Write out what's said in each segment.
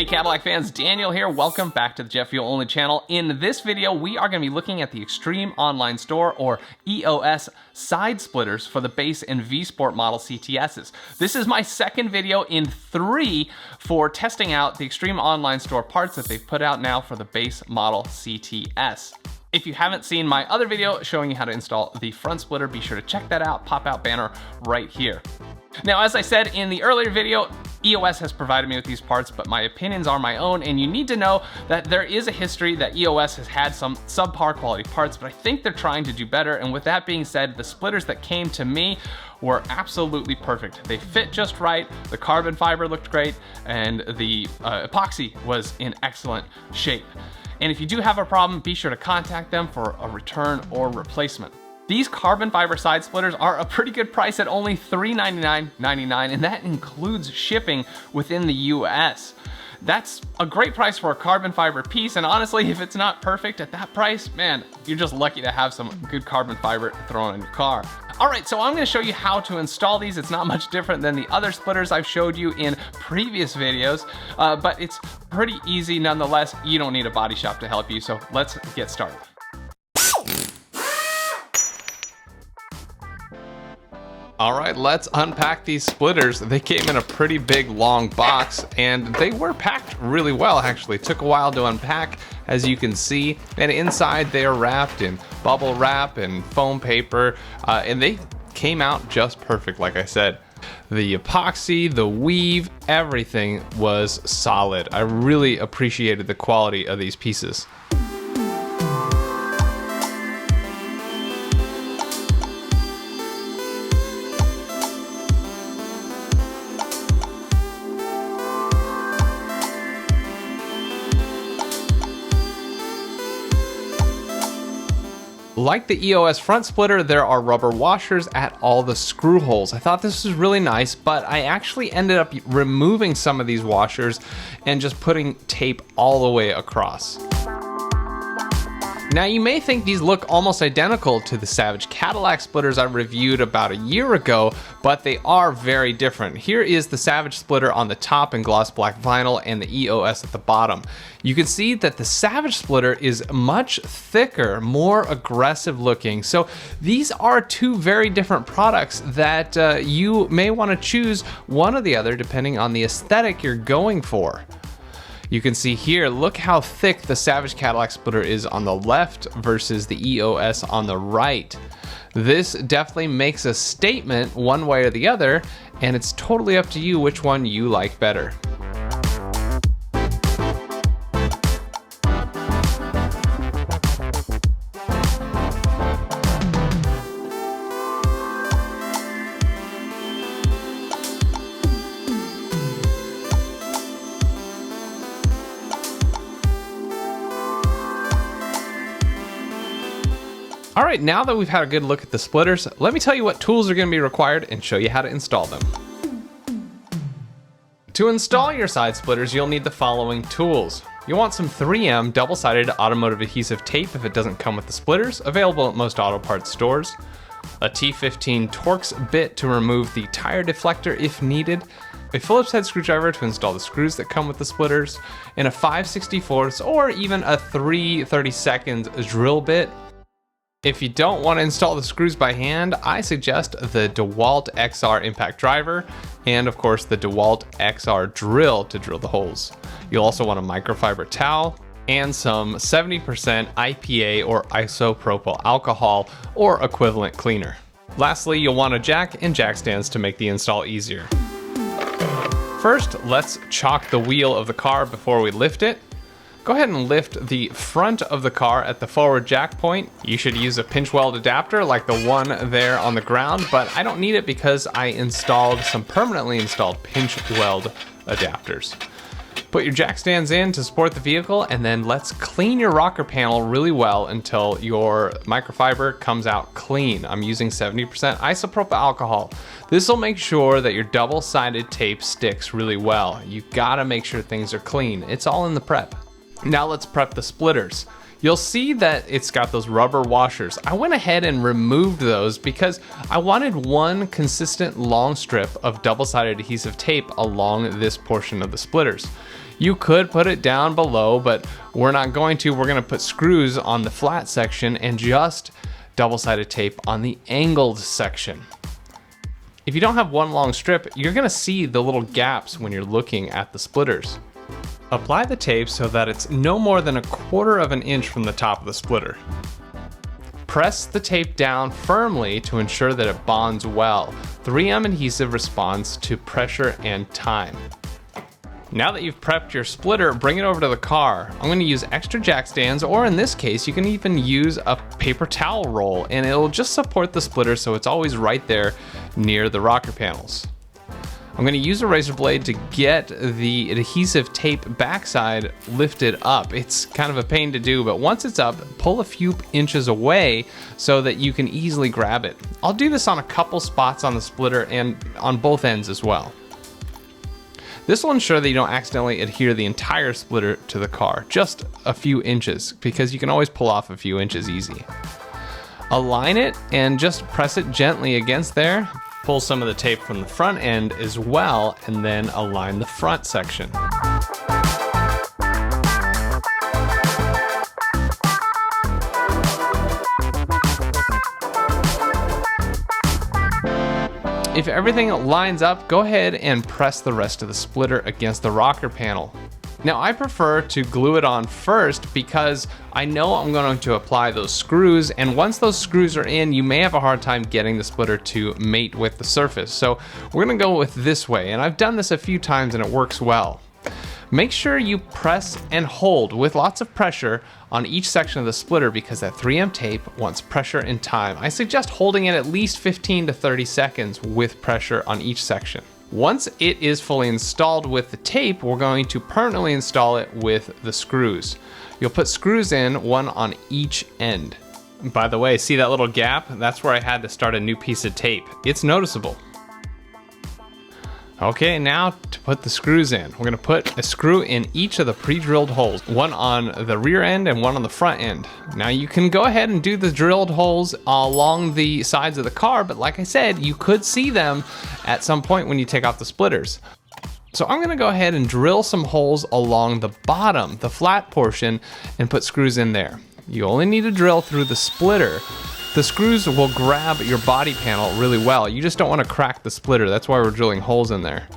Cadillac fans, Daniel here. Welcome back to the Jet Fuel Only channel. In this video, we are going to be looking at the Extreme Online Store, or EOS, side splitters for the base and V-Sport model CTSs. This is my second video in 3 for testing out the Extreme Online Store parts that they've put out now for the base model CTS. If you haven't seen my other video showing you how to install the front splitter, be sure to check that out. Pop out banner right here. Now, as I said in the earlier video, EOS has provided me with these parts, but my opinions are my own, and you need to know that there is a history that EOS has had some subpar quality parts, but I think they're trying to do better. And with that being said, the splitters that came to me were absolutely perfect. They fit just right, the carbon fiber looked great, and the epoxy was in excellent shape. And if you do have a problem, be sure to contact them for a return or replacement. These carbon fiber side splitters are a pretty good price at only $399.99, and that includes shipping within the US. That's a great price for a carbon fiber piece, and honestly, if it's not perfect at that price, man, you're just lucky to have some good carbon fiber thrown in your car. All right, so I'm gonna show you how to install these. It's not much different than the other splitters I've showed you in previous videos, but it's pretty easy nonetheless. You don't need a body shop to help you, so let's get started. All right, let's unpack these splitters. They came in a pretty big, long box, and they were packed really well, actually. It took a while to unpack, as you can see. And inside, they are wrapped in bubble wrap and foam paper, and they came out just perfect, like I said. The epoxy, the weave, everything was solid. I really appreciated the quality of these pieces. Like the EOS front splitter, there are rubber washers at all the screw holes. I thought this was really nice, but I actually ended up removing some of these washers and just putting tape all the way across. Now, you may think these look almost identical to the Savage Cadillac splitters I reviewed about a year ago, but they are very different. Here is the Savage splitter on the top in gloss black vinyl and the EOS at the bottom. You can see that the Savage splitter is much thicker, more aggressive looking. So these are two very different products that you may want to choose one or the other depending on the aesthetic you're going for. You can see here, look how thick the Savage Cadillac splitter is on the left versus the EOS on the right. This definitely makes a statement one way or the other, and it's totally up to you which one you like better. All right, now that we've had a good look at the splitters, let me tell you what tools are going to be required and show you how to install them. To install your side splitters, you'll need the following tools. You'll want some 3M double-sided automotive adhesive tape if it doesn't come with the splitters, available at most auto parts stores. A T15 Torx bit to remove the tire deflector if needed. A Phillips head screwdriver to install the screws that come with the splitters. And a 5/64 or even a 3/32 drill bit. If you don't want to install the screws by hand, I suggest the DeWalt XR impact driver and of course the DeWalt XR drill to drill the holes. You'll also want a microfiber towel and some 70% IPA or isopropyl alcohol or equivalent cleaner. Lastly, you'll want a jack and jack stands to make the install easier. First, let's chock the wheel of the car before we lift it. Go ahead and lift the front of the car at the forward jack point. You should use a pinch weld adapter like the one there on the ground, but I don't need it because I installed some permanently installed pinch weld adapters. Put your jack stands in to support the vehicle, and then let's clean your rocker panel really well until your microfiber comes out clean. I'm using 70% isopropyl alcohol. This will make sure that your double-sided tape sticks really well. You gotta make sure things are clean. It's all in the prep. Now let's prep the splitters. You'll see that it's got those rubber washers. I went ahead and removed those because I wanted one consistent long strip of double-sided adhesive tape along this portion of the splitters. You could put it down below, but we're not going to. We're going to put screws on the flat section and just double-sided tape on the angled section. If you don't have one long strip, you're going to see the little gaps when you're looking at the splitters. Apply the tape so that it's no more than 1/4 of an inch from the top of the splitter. Press the tape down firmly to ensure that it bonds well. 3M adhesive responds to pressure and time. Now that you've prepped your splitter, bring it over to the car. I'm going to use extra jack stands, or in this case, you can even use a paper towel roll, and it'll just support the splitter so it's always right there near the rocker panels. I'm going to use a razor blade to get the adhesive tape backside lifted up. It's kind of a pain to do, but once it's up, pull a few inches away so that you can easily grab it. I'll do this on a couple spots on the splitter and on both ends as well. This will ensure that you don't accidentally adhere the entire splitter to the car, just a few inches, because you can always pull off a few inches easy. Align it and just press it gently against there. Pull some of the tape from the front end as well, and then align the front section. If everything lines up, go ahead and press the rest of the splitter against the rocker panel. Now I prefer to glue it on first because I know I'm going to apply those screws, and once those screws are in, you may have a hard time getting the splitter to mate with the surface. So we're going to go with this way, and I've done this a few times and it works well. Make sure you press and hold with lots of pressure on each section of the splitter because that 3M tape wants pressure and time. I suggest holding it at least 15 to 30 seconds with pressure on each section. Once it is fully installed with the tape, we're going to permanently install it with the screws. You'll put screws in, one on each end. By the way, see that little gap? That's where I had to start a new piece of tape. It's noticeable. Okay, now to put the screws in. We're gonna put a screw in each of the pre-drilled holes, one on the rear end and one on the front end. Now you can go ahead and do the drilled holes along the sides of the car, but like I said, you could see them at some point when you take off the splitters. So I'm gonna go ahead and drill some holes along the bottom, the flat portion, and put screws in there. You only need to drill through the splitter. The screws will grab your body panel really well. You just don't want to crack the splitter. That's why we're drilling holes in there.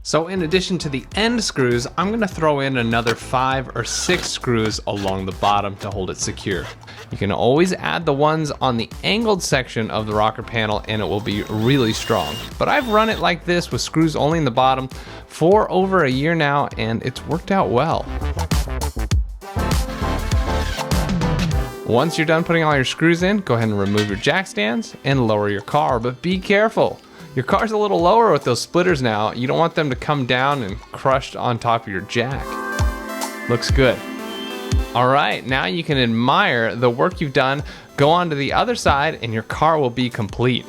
So in addition to the end screws, I'm going to throw in another 5 or 6 screws along the bottom to hold it secure. You can always add the ones on the angled section of the rocker panel and it will be really strong. But I've run it like this with screws only in the bottom for over a year now, and it's worked out well. Once you're done putting all your screws in, go ahead and remove your jack stands and lower your car, but be careful. Your car's a little lower with those splitters now. You don't want them to come down and crush on top of your jack. Looks good. All right, now you can admire the work you've done. Go on to the other side and your car will be complete.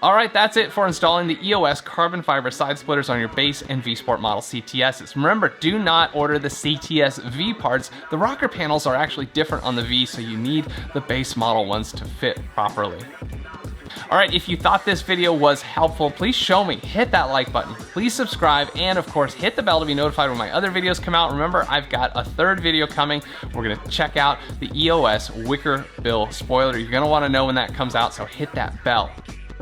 Alright, that's it for installing the EOS carbon fiber side splitters on your base and V Sport model CTSs. Remember, do not order the CTS V parts. The rocker panels are actually different on the V, so you need the base model ones to fit properly. Alright, if you thought this video was helpful, please show me. Hit that like button. Please subscribe, and of course, hit the bell to be notified when my other videos come out. Remember, I've got a third video coming. We're gonna check out the EOS wicker bill spoiler. You're gonna wanna know when that comes out, so hit that bell.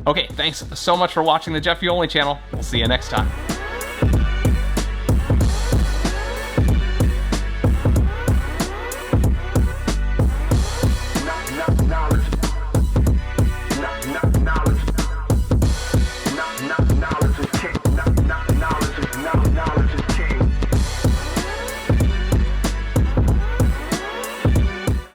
Okay, thanks so much for watching the Jeff You Only channel. We'll see you next time.